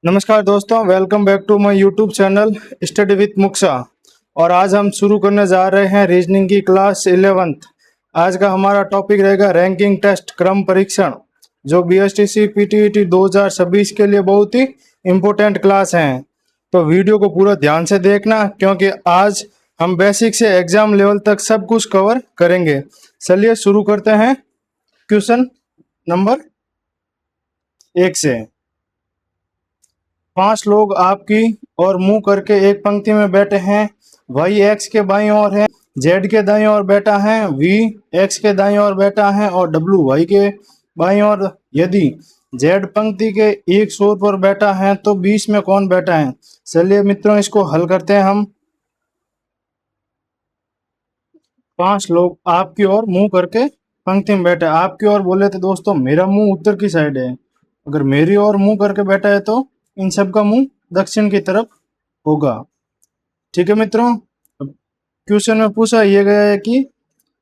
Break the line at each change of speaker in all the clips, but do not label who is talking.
नमस्कार दोस्तों, welcome back to my YouTube channel study with Muksha. और आज हम शुरू करने जा रहे हैं रीजनिंग की क्लास 11th। आज का हमारा टॉपिक रहेगा रैंकिंग टेस्ट क्रम परीक्षण, जो बीएसटीसी पीटीईटी 2026 के लिए बहुत ही इम्पोर्टेंट क्लास है। तो वीडियो को पूरा ध्यान से देखना, क्योंकि आज हम बेसिक से एग्जाम लेवल तक सब कुछ कवर करेंगे। चलिए शुरू करते हैं क्वेश्चन नंबर 1 से। 5 लोग आपकी और मुंह करके एक पंक्ति में बैठे हैं। वाई एक्स के बाईं ओर है, जेड के दाईं ओर बैठा है, वी एक्स के दाईं ओर बैठा है और डब्ल्यू वाई के बाईं ओर। यदि जेड पंक्ति के एक छोर पर बैठा है तो बीच में कौन बैठा है? चलिए मित्रों, इसको हल करते हैं हम। 5 लोग आपकी ओर मुंह करके पंक्ति में बैठे। आपकी ओर बोले तो दोस्तों मेरा मुंह उत्तर की साइड है। अगर मेरी ओर मुंह करके बैठा है तो इन सब का मुंह दक्षिण की तरफ होगा। ठीक है मित्रों, क्वेश्चन में पूछा यह गया है कि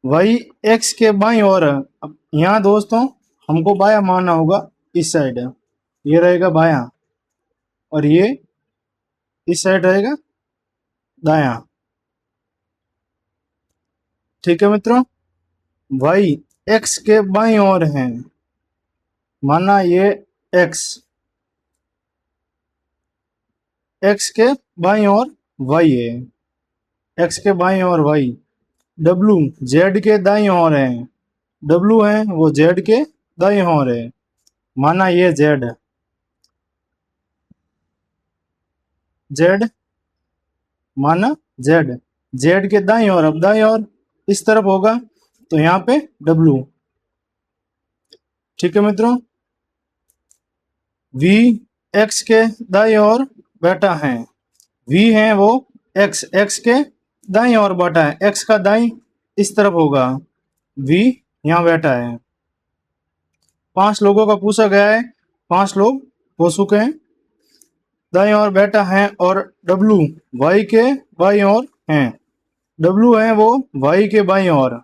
वाई एक्स के बाईं ओर है। अब यहाँ दोस्तों हमको बायां मानना होगा, इस साइड है, ये रहेगा बायां और ये इस साइड रहेगा दायां। ठीक है मित्रों, वाई एक्स के बाईं ओर है, माना ये एक्स के बाईं ओर वाई है, एक्स के बाईं ओर वाई। डब्लू जेड के दाईं ओर है, डब्लू है वो जेड के दाईं ओर है, माना ये जेड माना जेड के दाईं ओर। अब दाईं ओर इस तरफ होगा तो यहाँ पे डब्लू। ठीक है मित्रों, वी एक्स के दाईं ओर बैठा है, वी है वो एक्स के दाईं ओर बैठा है, एक्स का दाईं इस तरफ होगा, वी यहाँ बैठा है। 5 लोगों का पूछा गया है, 5 लोग हो चुके हैं, दाईं ओर बैठा है और डब्लू वाई के बाईं ओर है। डब्लू है वो वाई के बाईं ओर,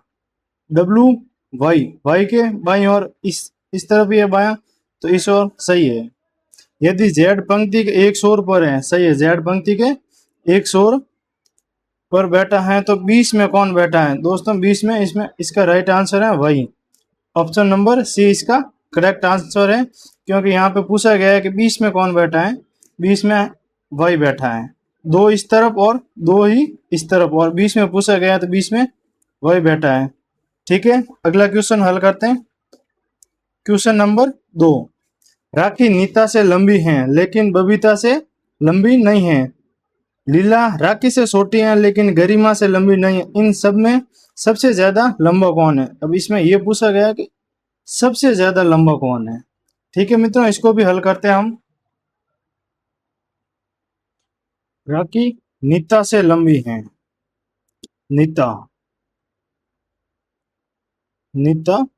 डब्लू वाई के बाईं ओर, इस तरफ ये बायां, तो इस ओर सही है। यदि जेड पंक्ति के एक छोर पर है, सही है, जेड पंक्ति के एक छोर पर बैठा है तो बीच में कौन बैठा है? दोस्तों बीच में, इसमें इसका राइट आंसर है वाई। ऑप्शन नंबर सी इसका करेक्ट आंसर है, क्योंकि यहाँ पे पूछा गया है कि बीच में कौन बैठा है। बीच में वाई बैठा है, 2 इस तरफ और 2 ही इस तरफ, और बीच में पूछा गया है तो बीच में वाई बैठा है। ठीक है, अगला क्वेश्चन हल करते हैं। Question number 2। राखी नीता से लंबी है लेकिन बबीता से लंबी नहीं है। लीला राखी से छोटी है लेकिन गरिमा से लंबी नहीं है। इन सब में सबसे ज्यादा लंबा कौन है? अब इसमें यह पूछा गया कि सबसे ज्यादा लंबा कौन है। ठीक है मित्रों, इसको भी हल करते हैं हम। राखी नीता से लंबी है, नीता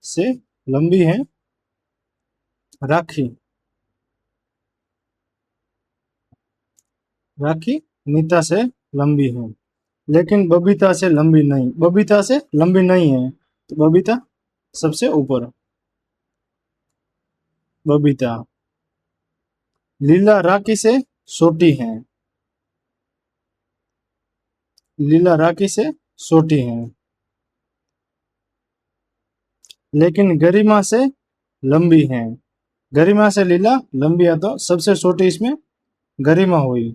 से लंबी है राखी नीता से लंबी है लेकिन बबीता से लंबी नहीं, बबीता से लंबी नहीं है, तो बबीता सबसे ऊपर, बबीता। लीला राखी से छोटी है, लीला राखी से छोटी है लेकिन गरिमा से लंबी है। गरिमा से लीला लंबी है तो सबसे छोटी इसमें गरिमा हुई।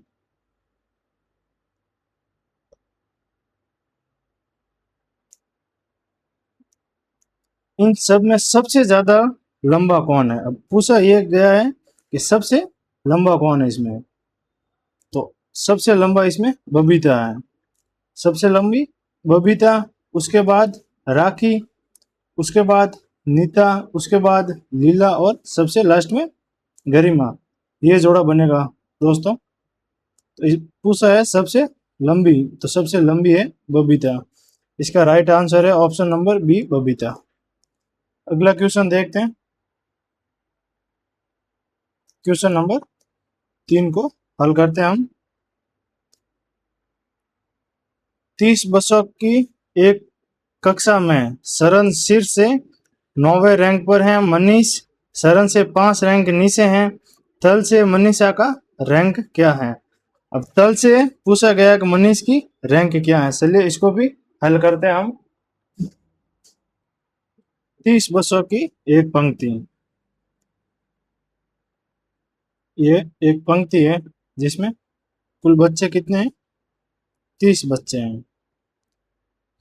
इन सब में सबसे ज्यादा लंबा कौन है? अब पूछा ये गया है कि सबसे लंबा कौन है इसमें, तो सबसे लंबा इसमें बबीता है, सबसे लंबी बबीता, उसके बाद राखी, उसके बाद नीता, उसके बाद लीला और सबसे लास्ट में गरिमा। ये जोड़ा बनेगा दोस्तों। तो पूछा है सबसे लंबी, तो सबसे लंबी है बबीता। इसका राइट आंसर है ऑप्शन नंबर बी, बबीता। अगला क्वेश्चन देखते हैं, क्वेश्चन नंबर 3 को हल करते हैं हम। 30 बच्चों की एक कक्षा में शरण शीर्ष से 9वें रैंक पर है, मनीष शरण से 5 रैंक नीचे हैं। थल से मनीषा का रैंक क्या है। अब तल से पूछा गया कि मनीष की रैंक क्या है। चलिए इसको भी हल करते हैं हम। 30 बसों की एक पंक्ति, ये एक पंक्ति है जिसमें कुल बच्चे कितने हैं, 30 बच्चे हैं।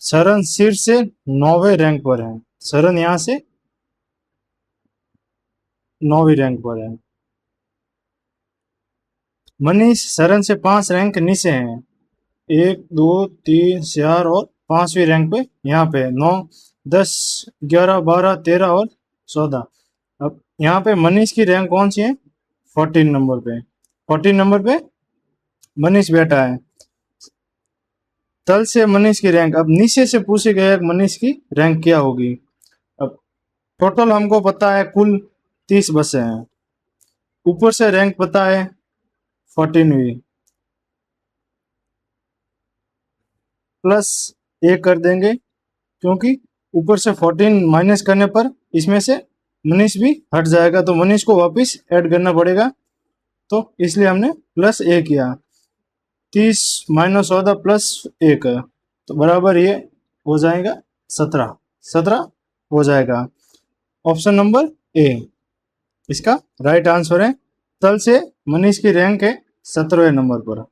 शरण शीर्ष से 9वें रैंक पर है। शरण यहाँ से 9वीं रैंक पर है। मनीष शरण से 5 रैंक नीचे हैं। 1 2 3 4 और 5वीं रैंक पे यहाँ पे 9 10 11 12 13 और 14। अब यहाँ पे मनीष की रैंक कौन सी है, 14 नंबर पे। 14 नंबर पे मनीष बैठा है। तल से मनीष की रैंक, अब नीचे से पूछे गए मनीष की रैंक क्या होगी। अब टोटल हमको पता है कुल 30 बसें हैं, ऊपर से रैंक पता है 14वीं, प्लस 1 कर देंगे क्योंकि ऊपर से 14 माइनस करने पर इसमें से मनीष भी हट जाएगा, तो मनीष को वापस ऐड करना पड़ेगा, तो इसलिए हमने प्लस 1 किया। 30 माइनस 14 प्लस 1 तो बराबर ये हो जाएगा 17। 17 हो जाएगा। ऑप्शन नंबर ए इसका राइट आंसर है। तल से मनीष की रैंक है 17वें नंबर पर।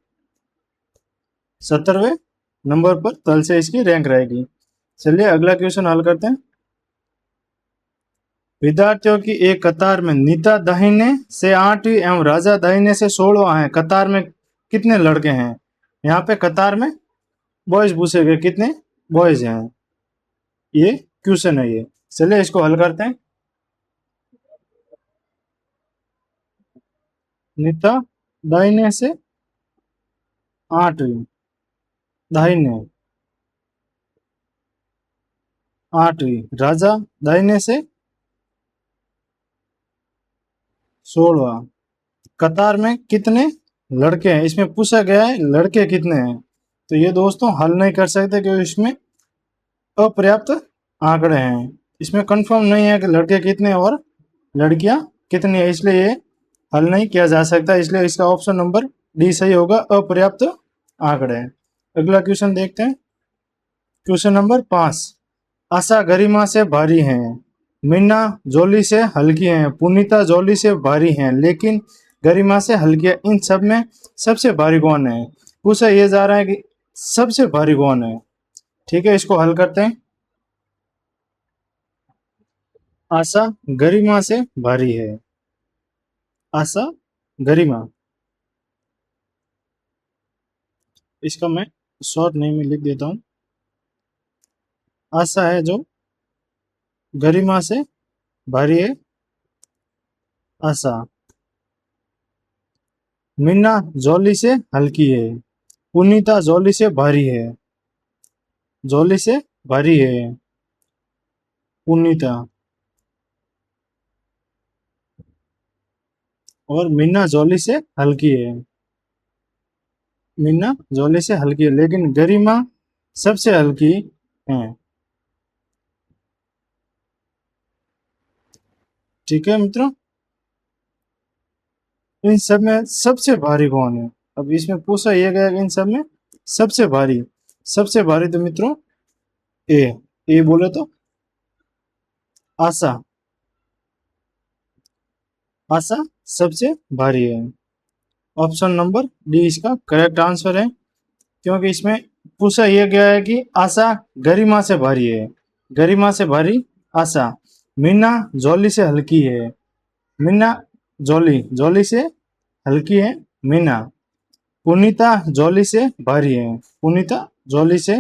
17वें नंबर पर तल से इसकी रैंक रहेगी। चलिए अगला क्वेश्चन हल करते हैं। विद्यार्थियों की एक कतार में नीता दाहिने से 8वीं एवं राजा दाहिने से 16वां है। कतार में कितने लड़के हैं। यहाँ पे कतार में बॉयज पूछे गए, कितने बॉयज हैं, ये क्वेश्चन है ये। चलिए इसको हल करते हैं। नीता दाहिने से 8वीं, दाहिने 8वीं, राजा दाहिने से 16वां। कतार में कितने लड़के हैं, इसमें पूछा गया है लड़के कितने हैं। तो ये दोस्तों हल नहीं कर सकते क्योंकि इसमें अपर्याप्त आंकड़े हैं। इसमें कंफर्म नहीं है कि लड़के कितने और लड़कियां कितनी है, इसलिए ये हल नहीं किया जा सकता। इसलिए इसका ऑप्शन नंबर डी सही होगा, अपर्याप्त आंकड़े। अगला क्वेश्चन देखते हैं। Question number 5। आशा गरिमा से भारी है, मीना जोली से हल्की है, पुनीता जोली से भारी है, लेकिन गरिमा से हल्की है। इन सब में सबसे भारी कौन है। पूछा ये जा रहा है कि सबसे भारी कौन है। ठीक है इसको हल करते हैं। आशा गरिमा से भारी है। आशा गरिमा, इसका मैं शॉर्ट नेम में लिख देता हूं। आशा है जो गरिमा से भारी है, आशा। मीना जोली से हल्की है, पुनीता जोली से भारी है। जोली से भारी है पुनीता, और मीना जोली से हल्की है। मीना जोली से हल्की है, लेकिन गरिमा सबसे हल्की है। ठीक है मित्रों, इन सब में सबसे भारी कौन है। अब इसमें पूछा यह गया कि इन सब में सबसे भारी, सबसे भारी तो मित्रों ए, ए बोले तो आशा, आशा सबसे भारी है। ऑप्शन नंबर डी इसका करेक्ट आंसर है, क्योंकि इसमें पूछा यह गया है कि आशा गरिमा से भारी है। गरिमा से भारी आशा। मीना जोली से हल्की है, मीना जोली, जोली से हल्की है मीना। पुनीता जोली से भारी है, पुनीता जोली से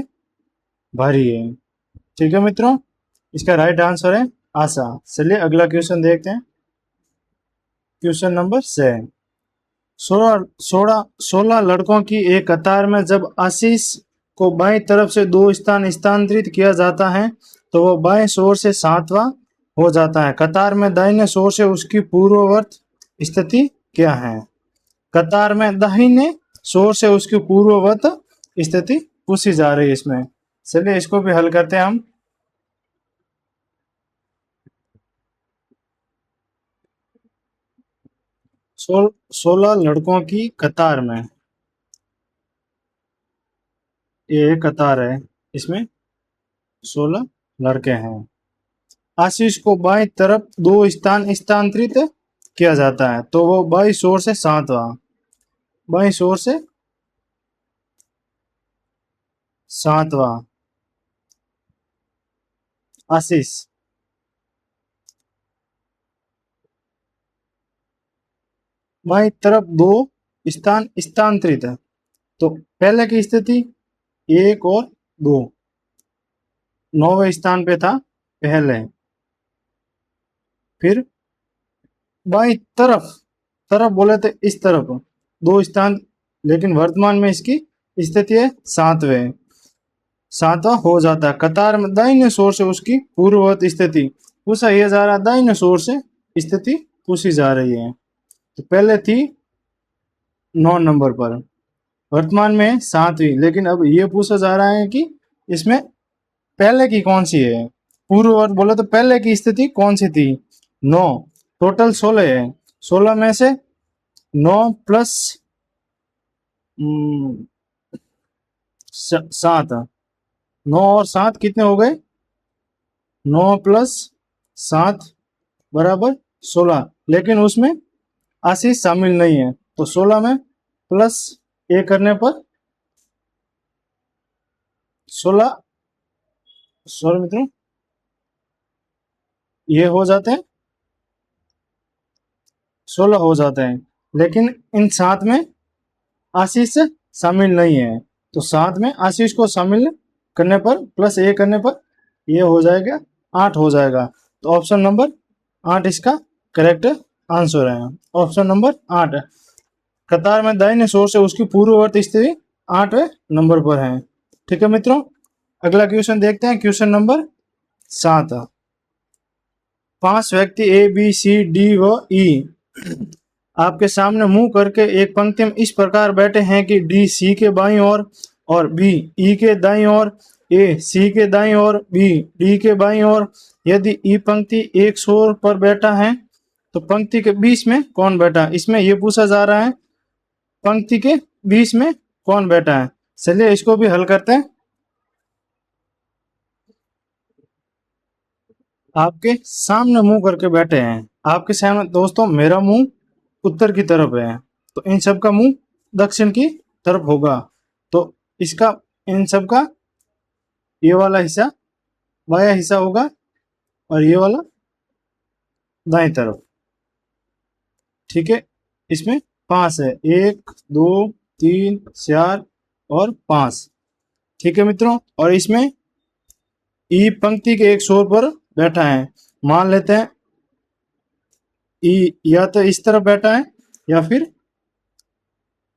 भारी है। ठीक है मित्रों, इसका राइट आंसर है आशा। चलिए अगला क्वेश्चन देखते हैं। Question number 7। 16 लड़कों की एक कतार में जब आशीष को बाईं तरफ से 2 स्थान स्थानांतरित किया जाता है तो वो बाएं शोर से 7वां हो जाता है। कतार में दाहिने शोर से उसकी पूर्ववर्त स्थिति क्या है। कतार में दाहिने शोर से उसकी पूर्ववर्त स्थिति पूछी जा रही है इसमें। चलिए इसको भी हल करते हैं हम। 16 लड़कों की कतार में, ये कतार है, इसमें 16 लड़के हैं। आशीष को बाईं तरफ 2 स्थान स्थानांतरित किया जाता है, तो वो बाईं ओर से 7वां, बाईं ओर से 7वां आशीष, बाईं तरफ 2 स्थान स्थानांतरित है, तो पहले की स्थिति 1 और 2, 9वें स्थान पे था पहले। फिर बाईं तरफ, तरफ बोले तो इस तरफ 2 स्थान, लेकिन वर्तमान में इसकी स्थिति है 7वें, 7वां हो जाता है। कतार में दाहिने ओर से उसकी पूर्ववत स्थिति पूछा यह जा रहा, दाहिने ओर से स्थिति पूछी जा रही है। तो पहले थी 9 नंबर पर, वर्तमान में 7वीं, लेकिन अब ये पूछा जा रहा है कि इसमें पहले की कौन सी है। पूर्ववर्त बोले तो पहले की स्थिति कौन सी थी, 9, टोटल 16 है, 16 में से 9 प्लस 7, 9 और 7 कितने हो गए, 9 प्लस 7 बराबर 16, लेकिन उसमें आशीष शामिल नहीं है, तो 16 में प्लस ए करने पर 16, सॉरी मित्रों, ये हो जाते हैं 16 हो जाते हैं, लेकिन इन 7 में आशीष शामिल नहीं है, तो 7 में आशीष को शामिल करने पर प्लस ए करने पर ये हो जाएगा 8 हो जाएगा। तो ऑप्शन नंबर 8 इसका करेक्ट आंसर है। ऑप्शन नंबर 8, कतार में दाहिने ओर से उसकी पूर्ववर्ती स्थिति 8वें नंबर पर है। ठीक है मित्रों, अगला क्वेश्चन देखते हैं, क्वेश्चन नंबर 7। 5 व्यक्ति ए बी सी डी व ई आपके सामने मुंह करके एक पंक्ति में इस प्रकार बैठे हैं कि डी सी के बाईं ओर और बी ई के दाईं ओर, ए सी के दाईं ओर, बी डी के बाईं ओर। यदि ई पंक्ति एक छोर पर बैठा है तो पंक्ति के बीच में कौन बैठा, इसमें यह पूछा जा रहा है पंक्ति के बीच में कौन बैठा है। चलिए इसको भी हल करते हैं। आपके सामने मुंह करके बैठे हैं, आपके सामने दोस्तों मेरा मुंह उत्तर की तरफ है, तो इन सब का मुंह दक्षिण की तरफ होगा, तो इसका इन सब का ये वाला हिस्सा बाया हिस्सा होगा और ये वाला दाएं तरफ। ठीक है, इसमें 5 है, 1 2 3 4 और 5। ठीक है मित्रों, और इसमें ई पंक्ति के एक छोर पर बैठा है, मान लेते हैं ई या तो इस तरफ बैठा है या फिर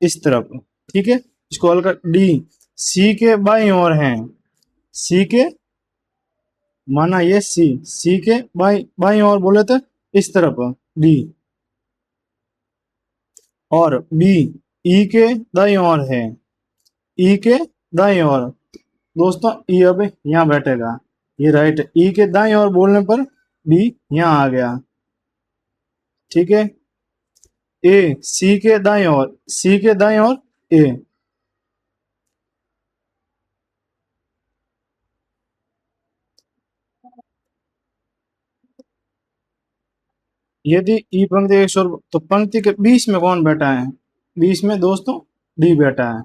इस तरफ। ठीक है, इसको हल कर, डी सी के बाईं ओर है, सी के माना ये सी के बाईं ओर बोले तो इस तरफ डी, और बी ई के दाईं ओर है, ई के दाईं ओर दोस्तों ई अब यहाँ बैठेगा, ये राइट, ई के दाईं ओर बोलने पर बी यहाँ आ गया। ठीक है, ए सी के दाईं ओर, सी के दाईं ओर ए, यदि ई पंक्ति एक शोर तो पंक्ति के बीच में कौन बैठा है, बीच में दोस्तों डी बैठा है,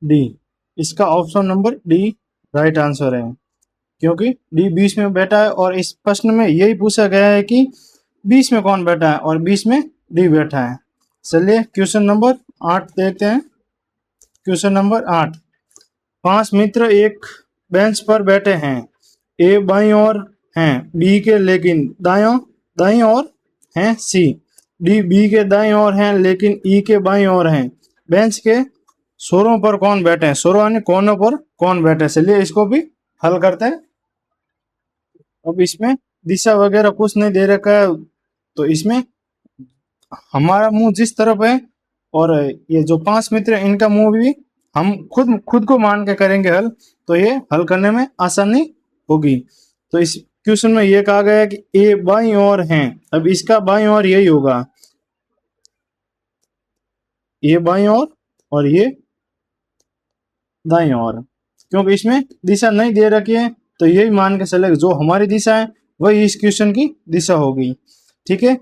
डी, इसका option number D right answer है, क्योंकि डी बीच में बैठा है और इस प्रश्न में यही पूछा गया है कि बीच में कौन बैठा है और बीच में डी बैठा है। चलिए क्वेश्चन नंबर 8 देखते हैं। क्वेश्चन नंबर 8, 5 मित्र एक बेंच पर बैठे हैं, ए बाईं ओर हैं बी के लेकिन दाईं ओर हैं सी, डी बी के दाईं ओर हैं लेकिन ई के बाईं ओर हैं। बेंच के छोरों पर कौन बैठे हैं, छोरों यानी कोनों पर कौन बैठे हैं। चलिए इसको भी हल करते हैं। अब इसमें दिशा वगैरह कुछ नहीं दे रखा है, तो इसमें हमारा मुंह जिस तरफ है और ये जो 5 मित्र हैं इनका मुंह भी हम खुद को मान के करेंगे हल, तो ये हल करने में आसानी होगी। तो इस क्वेश्चन में ये कहा गया है कि ए बाईं ओर हैं, अब इसका बाईं ओर यही होगा, ये बाईं ओर और ये दाईं ओर। क्योंकि इसमें दिशा नहीं दे रखी है तो यही मान के चले जो हमारी दिशा है वही इस क्वेश्चन की दिशा होगी। ठीक है,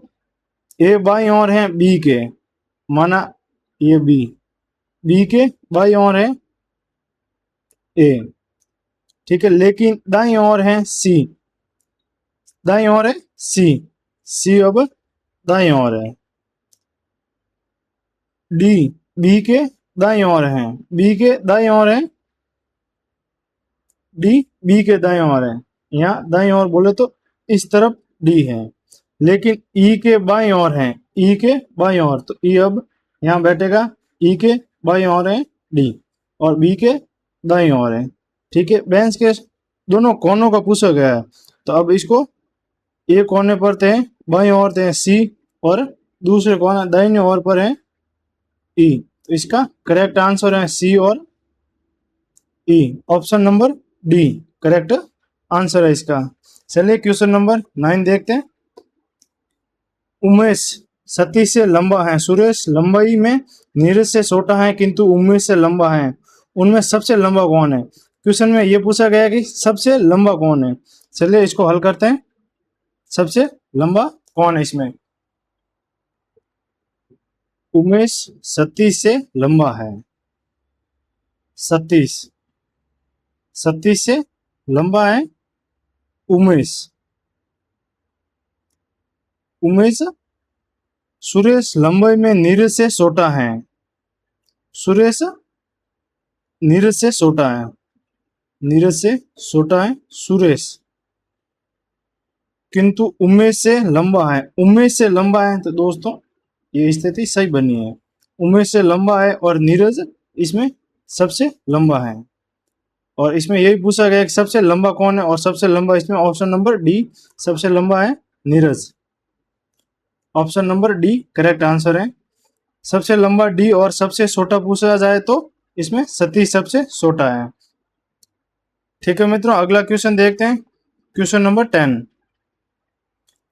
ए बाईं ओर है बी के, माना ये बी के बाईं ओर है ए। ठीक है, लेकिन दाईं ओर है सी, दाईं ओर है सी अब दाईं ओर है। डी बी के दाईं ओर है, बी के दाईं ओर है, डी बी के दाईं ओर है। यहाँ दाईं ओर बोले तो इस तरफ डी है, लेकिन ई के बाईं ओर है, ई के बाईं ओर, तो ई अब यहाँ बैठेगा, ई के बाईं ओर है डी और बी के दाईं ओर है। ठीक है, बेंच के दोनों कोनों का पूछा गया है, तो अब इसको एक कोने पर थे बाईं ओर थे सी और दूसरे कोने दाहिने ओर पर है ई, तो इसका करेक्ट आंसर है सी और E. Option number D correct answer है इसका। चलिए क्वेश्चन नंबर 9 देखते हैं। उमेश सतीश से लंबा है, सुरेश लंबाई में नीरज से छोटा है किंतु उमेश से लंबा है, उनमें सबसे लंबा कौन है? क्वेश्चन में ये पूछा गया कि सबसे लंबा कौन है। चलिए इसको हल करते हैं। सबसे लंबा कौन है इसमें? उमेश सतीश से लंबा है, सतीश से लंबा है उमेश। सुरेश लंबाई में नीरज से छोटा है, सुरेश नीरज से छोटा है, नीरज से छोटा है सुरेश, किंतु उमेश से लंबा है, उमेश से लंबा है। तो दोस्तों ये स्थिति सही बनी है, उमेश से लंबा है और नीरज इसमें सबसे लंबा है। और इसमें यही पूछा गया कि सबसे लंबा कौन है, और सबसे लंबा इसमें ऑप्शन नंबर डी सबसे लंबा है Neeraj. Option number D correct answer है। सबसे लंबा डी और सबसे छोटा पूछा जाए तो इसमें सतीश सबसे छोटा है। ठीक है मित्रों, अगला क्वेश्चन देखते हैं। Question number 10।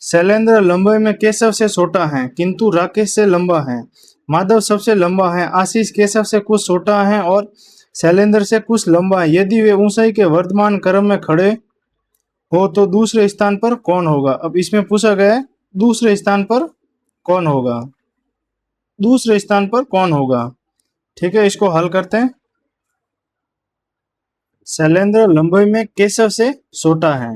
शैलेंद्र लंबाई में केशव से छोटा है किंतु राकेश से लंबा है, माधव सबसे लंबा है, आशीष केशव से कुछ छोटा है और शैलेंद्र से कुछ लंबा है। यदि वे ऊंचाई के वर्तमान क्रम में खड़े हो तो दूसरे स्थान पर कौन होगा? अब इसमें पूछा गया है दूसरे स्थान पर कौन होगा, दूसरे स्थान पर कौन होगा। ठीक है, इसको हल करते हैं। शैलेंद्र लंबाई में केशव से छोटा है,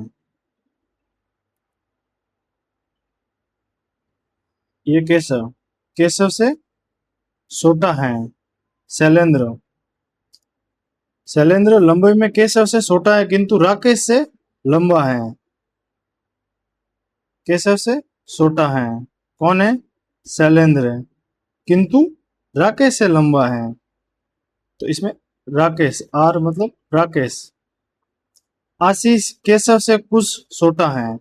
ये केशव से छोटा है शैलेंद्र। शैलेंद्र लंबाई में केशव से छोटा है किंतु राकेश से लंबा है, केशव से छोटा है। कौन है? शैलेंद्र, किंतु राकेश से लंबा है। तो इसमें राकेश, आर मतलब राकेश। आशीष केशव से कुछ छोटा है,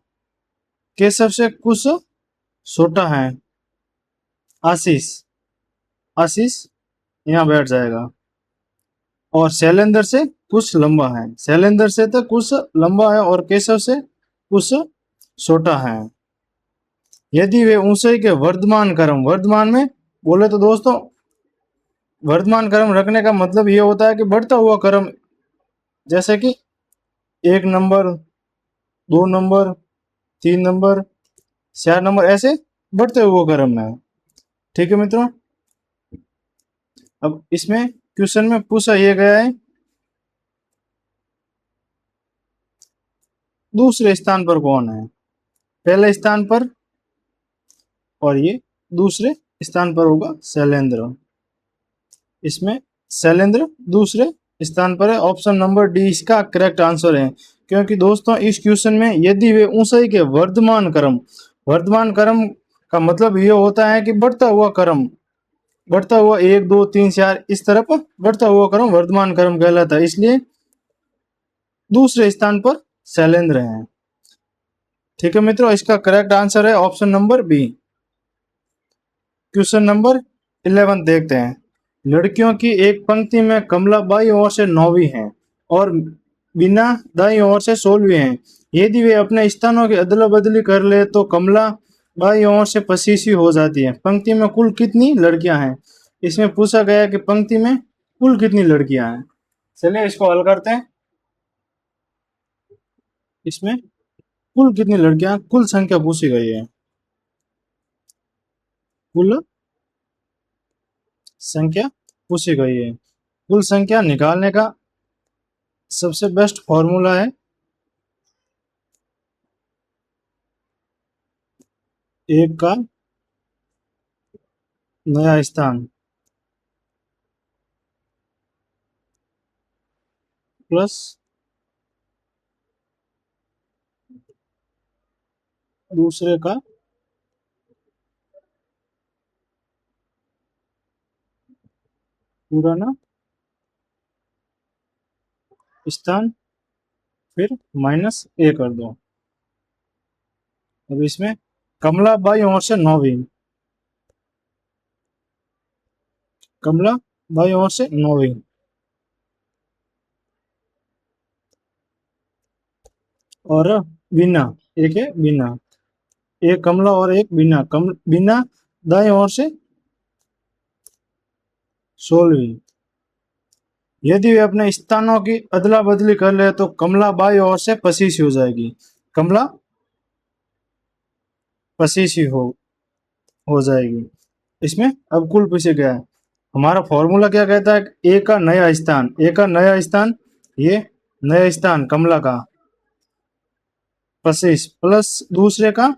केशव से कुछ छोटा है आशीष, आशीष यहाँ बैठ जाएगा। और शैलेंद्र से कुछ लंबा है, शैलेंद्र से तो कुछ लंबा है और केशव से कुछ छोटा है। यदि वे ऊंचाई के वर्धमान क्रम, वर्धमान में बोले तो दोस्तों वर्धमान क्रम रखने का मतलब ये होता है कि बढ़ता हुआ क्रम, जैसे कि 1 नंबर, 2 नंबर, 3 नंबर, 4 नंबर, ऐसे बढ़ते हुए क्रम में। ठीक है मित्रों, अब इसमें क्वेश्चन में पूछा यह गया है दूसरे स्थान पर कौन है। पहले स्थान पर और ये दूसरे स्थान पर होगा शैलेंद्र। इसमें शैलेंद्र दूसरे स्थान पर है। ऑप्शन नंबर डी इसका करेक्ट आंसर है। क्योंकि दोस्तों इस क्वेश्चन में यदि वे ऊंचाई के वर्धमान क्रम, वर्धमान क्रम का मतलब ये होता है कि बढ़ता हुआ क्रम, बढ़ता हुआ 1 2 3 4 इस तरफ बढ़ता हुआ क्रम वर्धमान क्रम कहलाता है, इसलिए दूसरे स्थान पर शैलेंद्र हैं। ठीक है मित्रों, इसका करेक्ट आंसर है option number B. Question number 11 देखते हैं। लड़कियों की एक पंक्ति में कमला बाईं ओर से 9वीं है और बिना दाईं ओर से 16वीं है। यदि वे अपने स्थानों की अदला बदली कर ले तो कमला बाईं ओर से 25वीं हो जाती है। पंक्ति में कुल कितनी लड़कियां हैं? इसमें पूछा गया कि पंक्ति में कुल कितनी लड़कियां हैं। चलिए इसको हल करते हैं। इसमें कुल कितनी लड़कियां, कुल संख्या पूछी गई है। कुल संख्या पूछी गई है। कुल संख्या निकालने का सबसे बेस्ट फॉर्मूला है एक का नया स्थान प्लस दूसरे का पुराना स्थान फिर -a कर दो। अब इसमें कमला बाई ओर से 9वीं, कमला बाई ओर से 9वीं और बीना, एक है बीना, एक कमला और एक बीना, बीना दाई ओर से 16वीं। यदि वे अपने स्थानों की अदला बदली कर ले तो कमला बाई ओर से 25 हो जाएगी, कमला 25 हो जाएगी। इसमें अब कुल पूछे गया है। हमारा फॉर्मूला क्या कहता है, ए का नया स्थान, ए का नया स्थान, ये नया स्थान कमला का 25 प्लस दूसरे का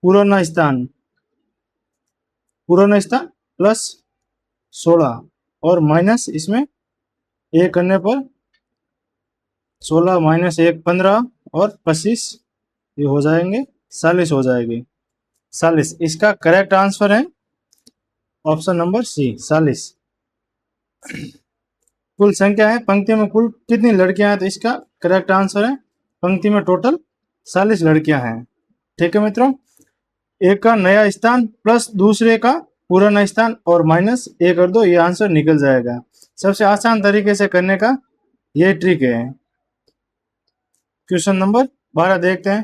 पुराना स्थान, पुराना स्थान प्लस 16 और माइनस इसमें एक करने पर 16 माइनस 1 15 और 25 ये हो जाएंगे 40 हो जाएगी, 40। इसका करेक्ट आंसर है ऑप्शन नंबर सी, 40। कुल संख्या है, पंक्ति में कुल कितनी लड़कियां हैं, तो इसका करेक्ट आंसर है पंक्ति में टोटल 40 लड़कियां हैं। ठीक है मित्रों, एक का नया स्थान प्लस दूसरे का पुराना स्थान और -a कर दो, ये आंसर निकल जाएगा। सबसे आसान तरीके से करने का ये ट्रिक है। क्वेश्चन नंबर 12 देखते हैं।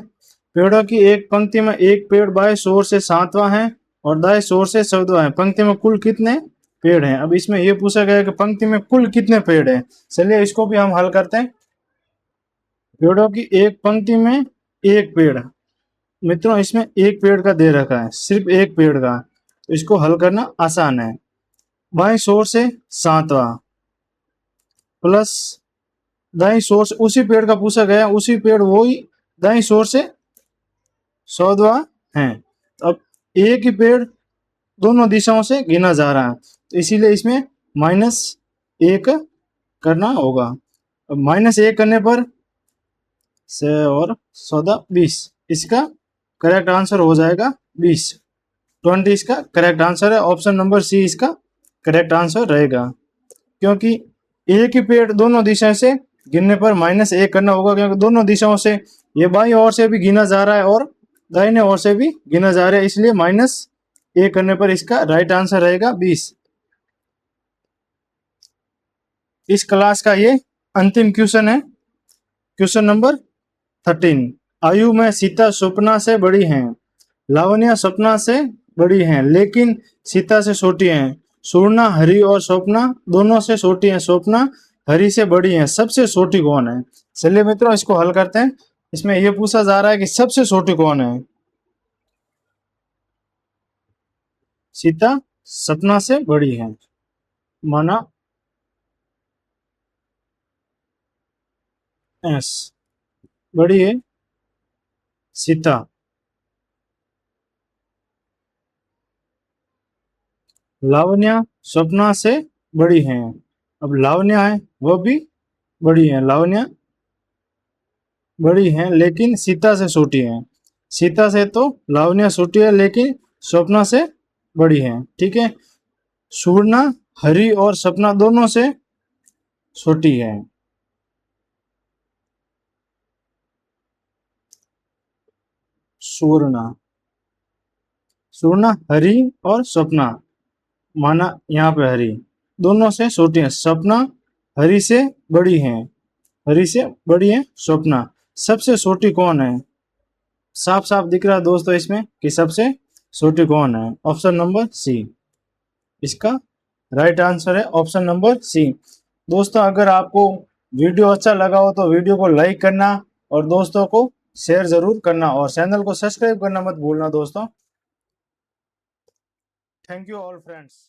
पेड़ों की एक पंक्ति में एक पेड़ बाएं शोर से 7वां है और दाएं शोर से 14वां है, पंक्ति में कुल कितने पेड़ हैं। अब इसमें यह पूछा गया कि पंक्ति में कुल कितने पेड़ हैं। चलिए इसको भी हम हल करते हैं। पेड़ों की एक पंक्ति में एक पेड़, मित्रों इसमें एक पेड़ का दे रखा है, सिर्फ एक पेड़ का, तो इसको हल करना आसान है। बाएं शोर से 7वां प्लस दाएं शोर से उसी पेड़ का पूछा गया, उसी पेड़ वही दाएं शोर से 14वां है। अब एक ही पेड़ दोनों दिशाओं से गिना जा रहा है, तो इसीलिए इसमें -1 करना होगा। अब -1 करने पर से और 14 20, इसका करेक्ट आंसर हो जाएगा 20, 20 इसका करेक्ट आंसर है। ऑप्शन नंबर सी इसका करेक्ट आंसर रहेगा, क्योंकि एक ही पेड़ दोनों दिशा से गिनने पर -1 करना होगा, क्योंकि दोनों दिशाओं से ये बाईं ओर से भी गिना जा रहा है और दाहिने ओर से भी गिना जा रहा है, इसलिए -1 करने पर इसका राइट आंसर रहेगा 20। इस क्लास का ये अंतिम क्वेश्चन है, क्वेश्चन नंबर 13। आयु में सीता स्वप्ना से बड़ी हैं, लावण्या स्वप्ना से बड़ी हैं लेकिन सीता से छोटी हैं। सुवर्णा हरि और स्वप्ना दोनों से छोटी हैं, स्वप्ना हरि से बड़ी हैं, सबसे छोटी कौन है। चलिए मित्रों इसको हल करते हैं। इसमें यह पूछा जा रहा है कि सबसे छोटी कौन है। सीता सपना से बड़ी है, माना एस, बड़ी है सीता, लावण्या स्वप्ना से बड़ी है। अब लावण्या है वह भी बड़ी है, लावण्या बड़ी है लेकिन सीता से छोटी है। सीता से तो लावण्या छोटी है लेकिन स्वप्ना से बड़ी है। ठीक है, सुवर्णा हरि और सपना दोनों से छोटी है। सुवर्णा, सुवर्णा हरि और सपना, माना यहाँ पे हरि दोनों से छोटी है, सपना हरि से बड़ी है, हरि से बड़ी है स्वप्ना। सबसे छोटी कौन है, साफ साफ दिख रहा है दोस्तों इसमें कि सबसे छोटी कौन है। ऑप्शन नंबर सी इसका राइट आंसर है ऑप्शन नंबर सी। दोस्तों अगर आपको वीडियो अच्छा लगा हो तो वीडियो को लाइक करना और दोस्तों को शेयर जरूर करना और चैनल को सब्सक्राइब करना मत भूलना दोस्तों। Thank you all friends.